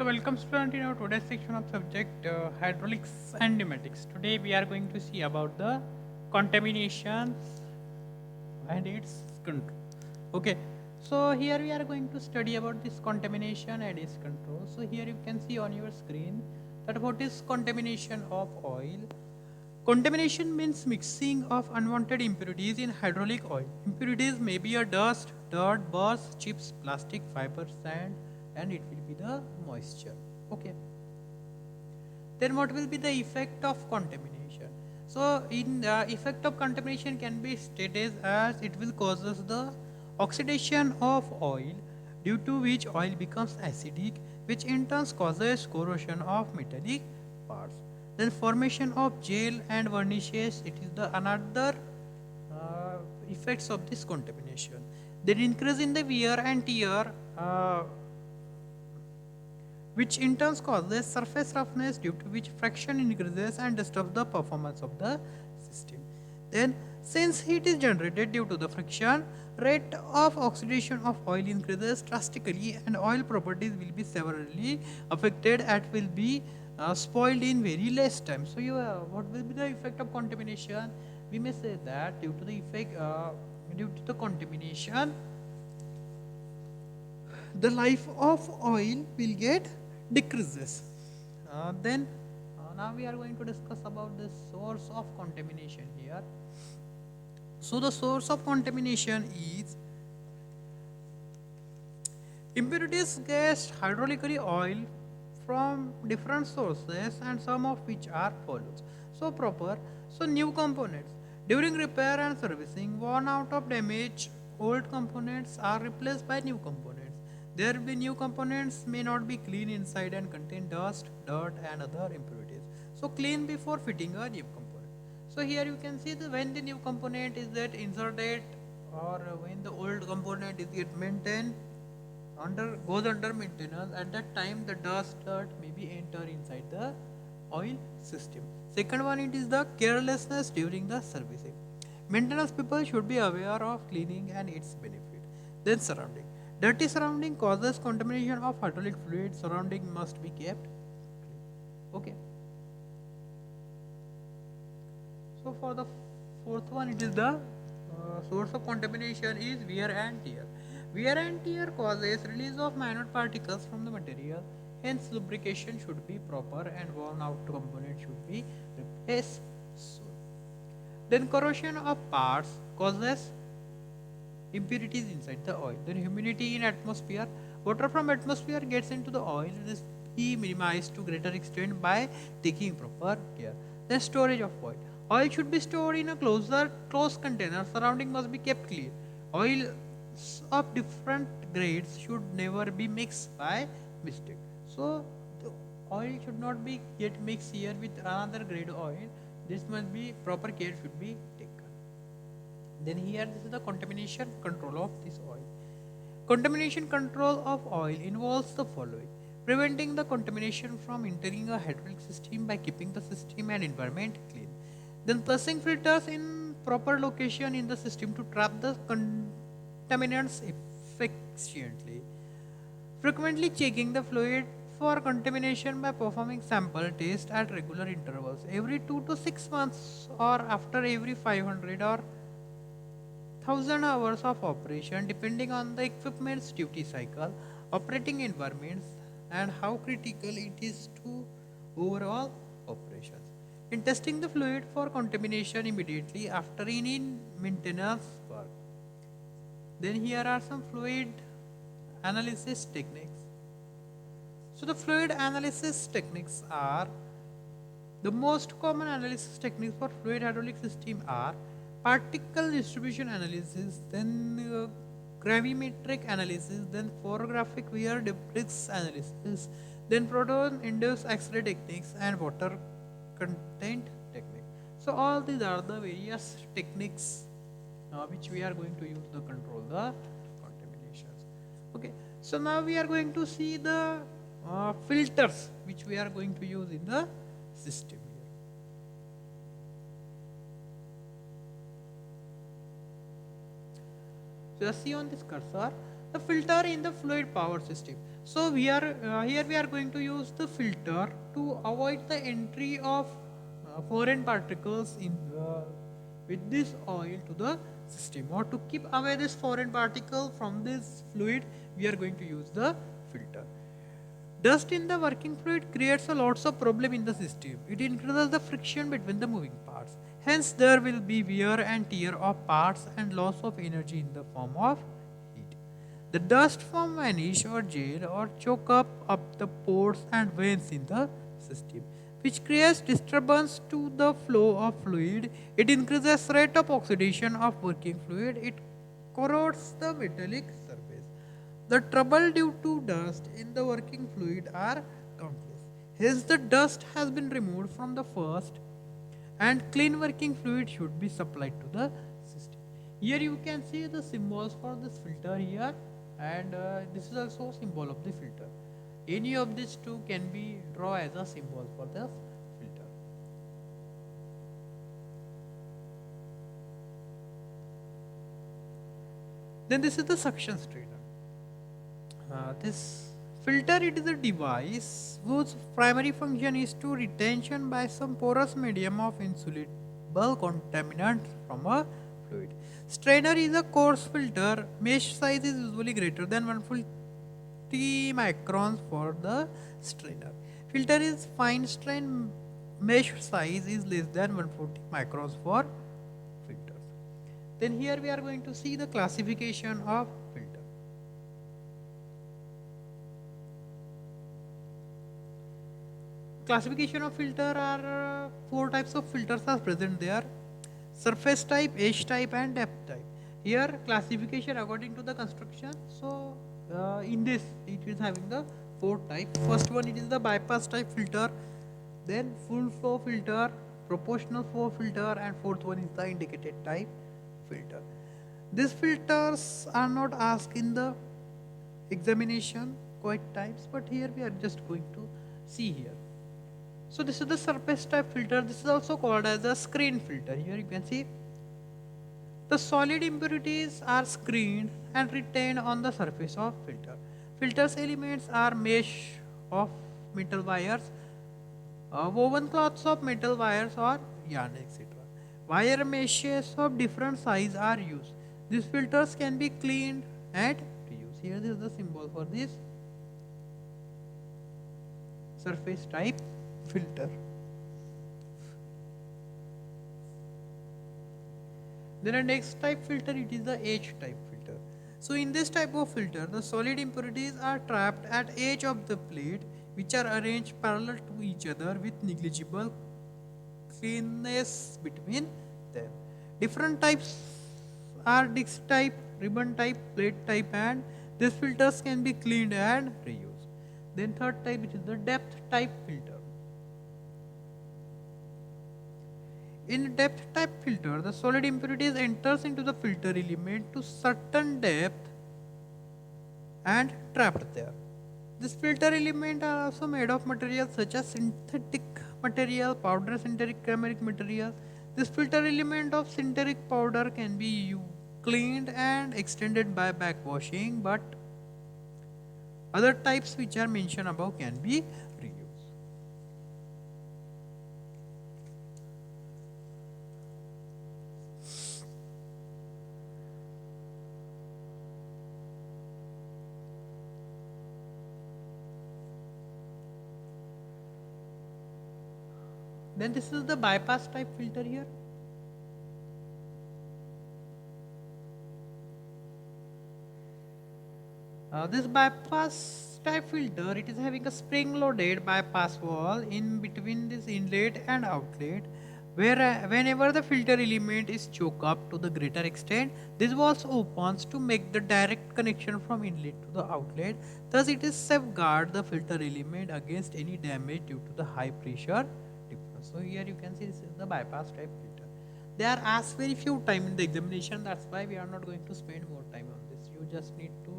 So welcome student in our today's section of subject hydraulics and pneumatics. Today we are going to see about the contaminations and its control. Okay, so here we are going to study about this contamination and its control. So here you can see on your screen that what is contamination of oil. Contamination means mixing of unwanted impurities in hydraulic oil. Impurities may be a dust, dirt, burrs, chips, plastic, fiber, sand, and it will be the moisture. Okay. Then what will be the effect of contamination? So in effect of contamination can be stated as it will causes the oxidation of oil, due to which oil becomes acidic, which in turn causes corrosion of metallic parts. Then formation of gel and varnishes, it is the another effects of this contamination. Then increase in the wear and tear, which in turn causes surface roughness, due to which friction increases and disturbs the performance of the system. Then, since heat is generated due to the friction, rate of oxidation of oil increases drastically and oil properties will be severely affected and will be spoiled in very less time. So, what will be the effect of contamination? We may say that due to the contamination, the life of oil will get decreases. Then now we are going to discuss about the source of contamination here. So the source of contamination is impurities gas hydraulically oil from different sources, and some of which are follows. So new components during repair and servicing, worn out of damage old components are replaced by new components. There will be new components may not be clean inside and contain dust, dirt, and other impurities. So clean before fitting a new component. So here you can see that when the new component is that inserted, or when the old component is get maintained, goes under maintenance, at that time the dust, dirt may be enter inside the oil system. Second one, it is the carelessness during the servicing. Maintenance people should be aware of cleaning and its benefit. Then surrounding. Dirty surrounding causes contamination of hydraulic fluid. Surrounding must be kept clean. Okay. So for the fourth one, it is the source of contamination is wear and tear. Wear and tear causes release of minor particles from the material. Hence, lubrication should be proper and worn out component should be replaced soon. Then corrosion of parts causes impurities inside the oil. Then humidity in atmosphere. Water from atmosphere gets into the oil. This be minimized to greater extent by taking proper care. Then storage of oil. Oil should be stored in a closed container. Surrounding must be kept clear. Oil of different grades should never be mixed by mistake. So the oil should not be get mixed here with another grade oil. This must be proper care should be taken. Then here this is the contamination control of this oil. Contamination control of oil involves the following: preventing the contamination from entering a hydraulic system by keeping the system and environment clean. Then placing filters in proper location in the system to trap the contaminants efficiently. Frequently checking the fluid for contamination by performing sample tests at regular intervals, every 2 to 6 months or after every 500 or 1000 hours of operation, depending on the equipment's duty cycle, operating environments, and how critical it is to overall operations. In testing the fluid for contamination immediately after any maintenance work. Then here are some fluid analysis techniques. So the fluid analysis techniques are the most common analysis techniques for fluid hydraulic system are particle distribution analysis, then gravimetric analysis, then photographic wear depths analysis, then proton-induced X-ray techniques, and water content technique. So all these are the various techniques which we are going to use to control the contaminations. Okay, so now we are going to see the filters which we are going to use in the system here. So you see on this cursor, The filter in the fluid power system. So we are here we are going to use the filter to avoid the entry of foreign particles in with this oil to the system, or to keep away this foreign particle from this fluid we are going to use the filter. Dust in the working fluid creates a lots of problem in the system. It increases the friction between the moving parts. Hence, there will be wear and tear of parts and loss of energy in the form of heat. The dust from vanish or gel or choke up the pores and veins in the system, which creates disturbance to the flow of fluid. It increases rate of oxidation of working fluid. It corrodes the metallic surface. The trouble due to dust in the working fluid are countless. Hence, the dust has been removed from the first, and clean working fluid should be supplied to the system. Here you can see the symbols for this filter here, and this is also a symbol of the filter. Any of these two can be drawn as a symbol for the filter. Then this is the suction strainer. This filter, it is a device whose primary function is to retention by some porous medium of insoluble contaminant from a fluid. Strainer is a coarse filter. Mesh size is usually greater than 150 microns for the strainer. Filter is fine strain. Mesh size is less than 140 microns for filters. Then here we are going to see the classification of filter. Classification of filter are four types of filters are present there: surface type, edge type, and depth type. Here classification according to the construction. So in this it is having the four types. First one, it is the bypass type filter, then full flow filter, proportional flow filter, and fourth one is the indicated type filter. These filters are not asked in the examination quite types, but here we are just going to see here. So this is the surface type filter. This is also called as a screen filter. Here you can see the solid impurities are screened and retained on the surface of filter. Filter's elements are mesh of metal wires, woven cloths of metal wires, or yarn, etc. Wire meshes of different size are used. These filters can be cleaned and reused. Here is the symbol for this surface type filter. Then the next type filter, it is the edge type filter. So in this type of filter, the solid impurities are trapped at edge of the plate, which are arranged parallel to each other with negligible cleanness between them. Different types are disc type, ribbon type, plate type, and these filters can be cleaned and reused. Then third type, which is the depth type filter. In depth type filter, the solid impurities enters into the filter element to certain depth and trapped there. This filter element are also made of materials such as synthetic material, powder synthetic chemical material. This filter element of synthetic powder can be cleaned and extended by backwashing, but other types which are mentioned above can be reused. Then this is the bypass type filter here. This bypass type filter, it is having a spring loaded bypass valve in between this inlet and outlet, where whenever the filter element is choked up to the greater extent, this valve opens to make the direct connection from inlet to the outlet. Thus it is safeguard the filter element against any damage due to the high pressure difference. So here you can see this is the bypass type filter. They are asked very few time in the examination, that's why we are not going to spend more time on this. You just need to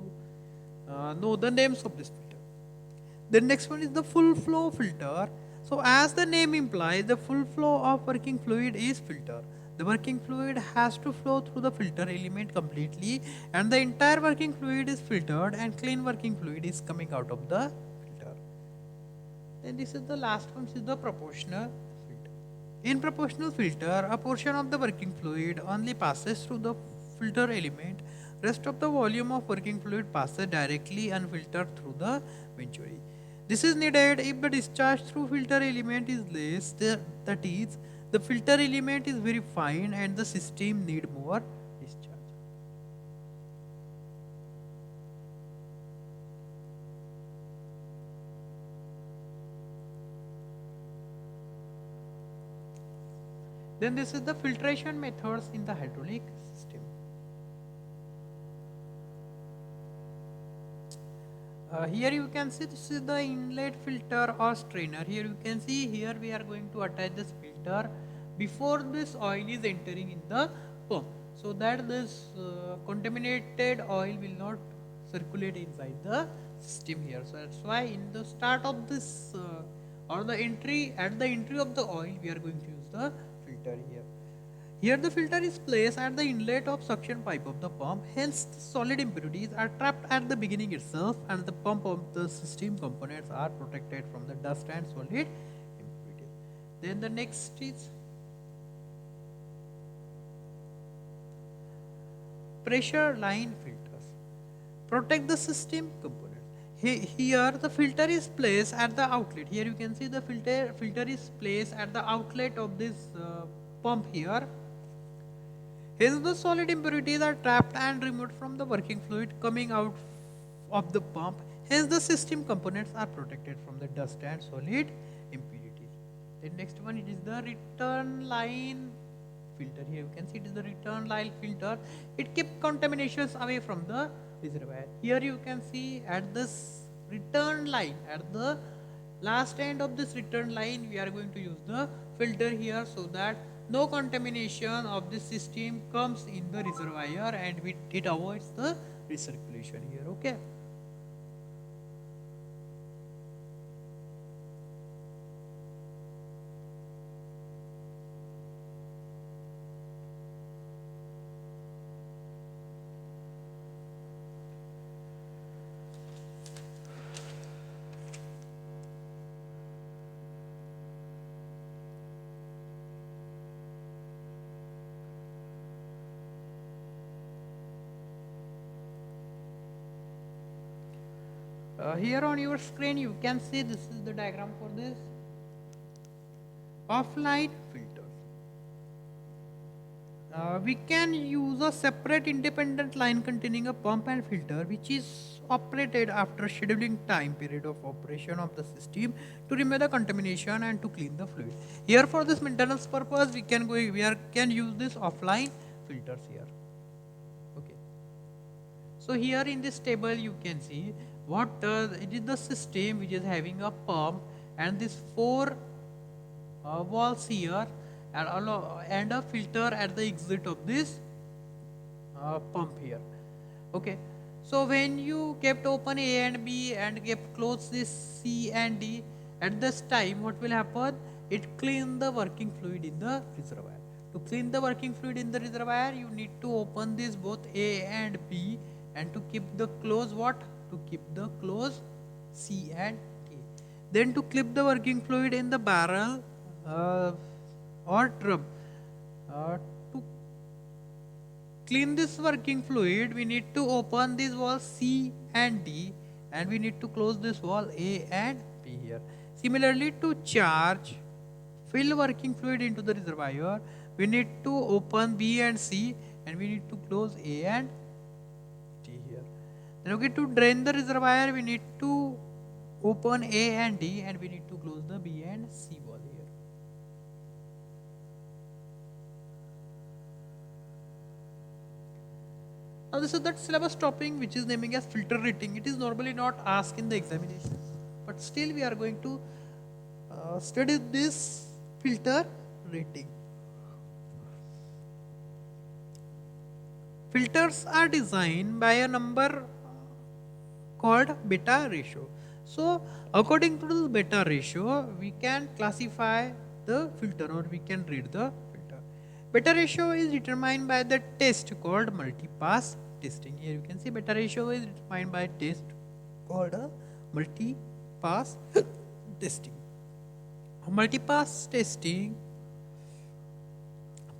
know the names of this filter. The next one is the full flow filter. So as the name implies, the full flow of working fluid is filter. the working fluid has to flow through the filter element completely, and the entire working fluid is filtered and clean working fluid is coming out of the filter. Then this is the last one, which is the proportional filter. In proportional filter, a portion of the working fluid only passes through the filter element. Rest of the volume of working fluid passes directly unfiltered through the venturi. This is needed if the discharge through filter element is less, that is, the filter element is very fine and the system need more discharge. Then this is the filtration methods in the hydraulic system. Here you can see this is the inlet filter or strainer. Here you can see here we are going to attach this filter before this oil is entering in the pump, so that this contaminated oil will not circulate inside the system here. So that's why in the start of this or the entry at the entry of the oil we are going to use the filter here. Here the filter is placed at the inlet of suction pipe of the pump, hence the solid impurities are trapped at the beginning itself and the pump of the system components are protected from the dust and solid impurities. Then the next is pressure line filters. Protect the system components. Here the filter is placed at the outlet. Here you can see the filter is placed at the outlet of this pump here. Hence the solid impurities are trapped and removed from the working fluid coming out of the pump. Hence the system components are protected from the dust and solid impurities. The next one, it is the return line filter. Here you can see it is the return line filter. It keeps contaminations away from the reservoir. Here you can see at this return line, at the last end of this return line, we are going to use the filter here so that no contamination of this system comes in the reservoir and it avoids the recirculation here. Okay. Here on your screen you can see this is the diagram for this offline filters. We can use a separate independent line containing a pump and filter which is operated after scheduling time period of operation of the system to remove the contamination and to clean the fluid. Here for this maintenance purpose we can use this offline filters here. Okay. So here in this table you can see what it is the system which is having a pump and this four walls here and a filter at the exit of this pump here. Okay, so when you kept open A and B and kept closed this C and D, at this time what will happen? It clean the working fluid in the reservoir. To clean the working fluid in the reservoir you need to open this both A and B and to keep the close what? To keep the close C and D. Then to clip the working fluid in the barrel or drum. To clean this working fluid we need to open this wall C and D and we need to close this wall A and B here. Similarly to fill working fluid into the reservoir we need to open B and C and we need to close A and then okay, to drain the reservoir we need to open A and D and we need to close the B and C wall here. Now this is that syllabus topic which is naming as filter rating. It is normally not asked in the examination, but still we are going to study this filter rating. Filters are designed by a number called beta ratio. So according to the beta ratio we can classify the filter or we can read the filter. Beta ratio is determined by the test called multi-pass testing. Here you can see beta ratio is determined by test called a multi-pass testing. Multi-pass testing,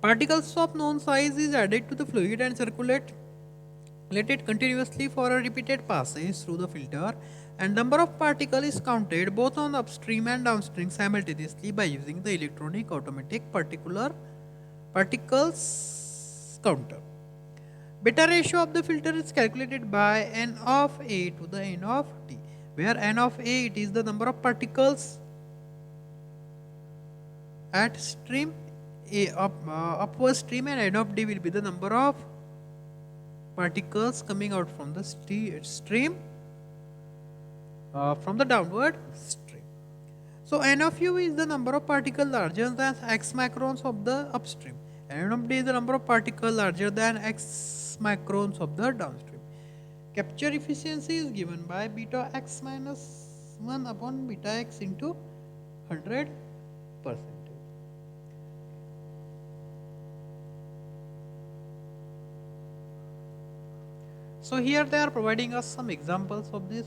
particles of known size is added to the fluid and circulated continuously for a repeated passage through the filter, and number of particles is counted both on upstream and downstream simultaneously by using the electronic automatic particles counter. Beta ratio of the filter is calculated by n of A to the n of T, where n of A it is the number of particles at stream A upward stream, and n of D will be the number of particles coming out from the stream from the downward stream. So n of U is the number of particles larger than x microns of the upstream, and n of D is the number of particles larger than x microns of the downstream. Capture efficiency is given by beta x minus 1 upon beta x into 100%. So here they are providing us some examples of this.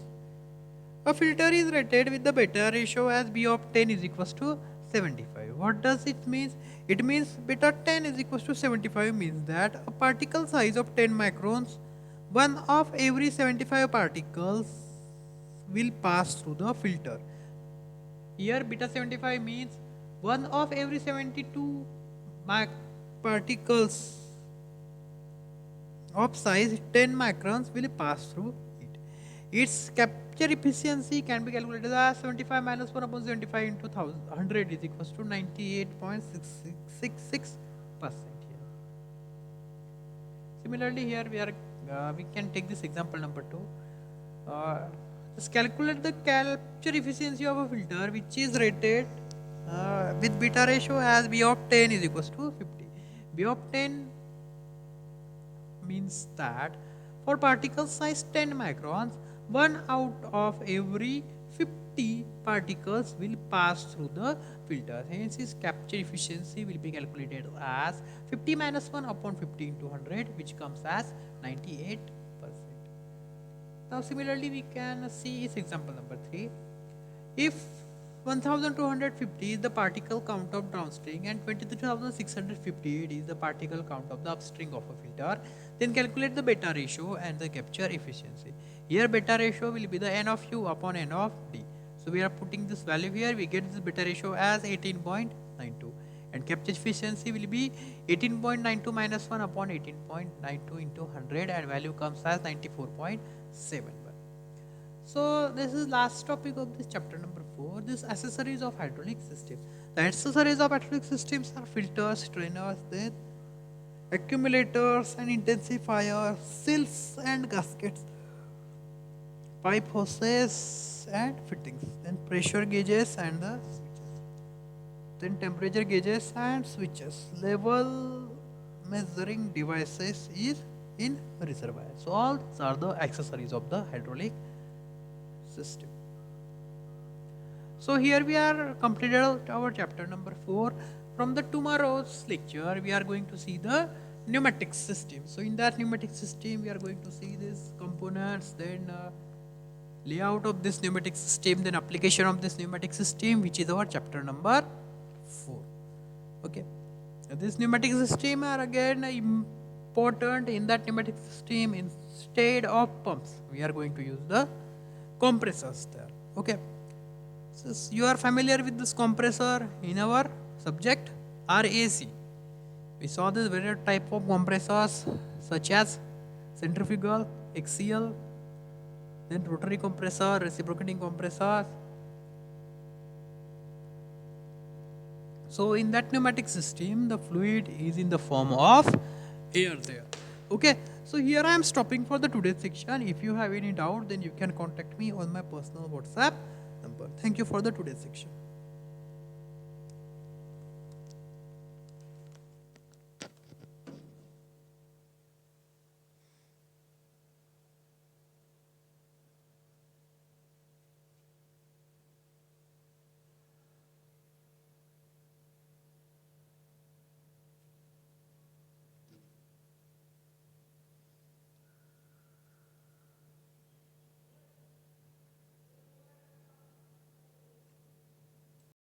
A filter is rated with the beta ratio as B of 10 is equals to 75. What does it mean? It means beta 10 is equals to 75 means that a particle size of 10 microns, one of every 75 particles will pass through the filter. Here beta 75 means one of every 72 particles of size 10 microns will pass through it. Its capture efficiency can be calculated as 75 minus 1 upon 75 into 100 is equals to 98.66%. Here. Similarly, here we can take this example number 2. Just calculate the capture efficiency of a filter which is rated with beta ratio as B of 10 is equals to 50. B of 10 means that for particle size 10 microns, one out of every 50 particles will pass through the filter. Hence, its capture efficiency will be calculated as 50 minus 1 upon 50 into 100, which comes as 98%. Now, similarly, we can see its example number 3. If 1250 is the particle count of downstream and 23,658 is the particle count of the upstream of a filter, then calculate the beta ratio and the capture efficiency. Here beta ratio will be the n of U upon n of D. So we are putting this value here, we get this beta ratio as 18.92, and capture efficiency will be 18.92 minus 1 upon 18.92 into 100, and value comes as 94.71. So this is last topic of this chapter number 4, this accessories of hydraulic system. The accessories of hydraulic systems are filters, strainers, then accumulators and intensifiers, seals and gaskets, pipe hoses and fittings, then pressure gauges and the switches, then temperature gauges and switches, level measuring devices is in reservoir. So all these are the accessories of the hydraulic system. So here we are completed our chapter number 4. From the tomorrow's lecture, we are going to see the pneumatic system. So in that pneumatic system, we are going to see these components, then layout of this pneumatic system, then application of this pneumatic system, which is our chapter number 4. Okay. This pneumatic system are again important. In that pneumatic system, instead of pumps, we are going to use the compressors there. Okay. So you are familiar with this compressor in our subject RAC. We saw this various type of compressors such as centrifugal, axial, then rotary compressor, reciprocating compressors. So in that pneumatic system, the fluid is in the form of air there. Okay. So here I am stopping for the today's section. If you have any doubt, then you can contact me on my personal WhatsApp number. Thank you for the today's section.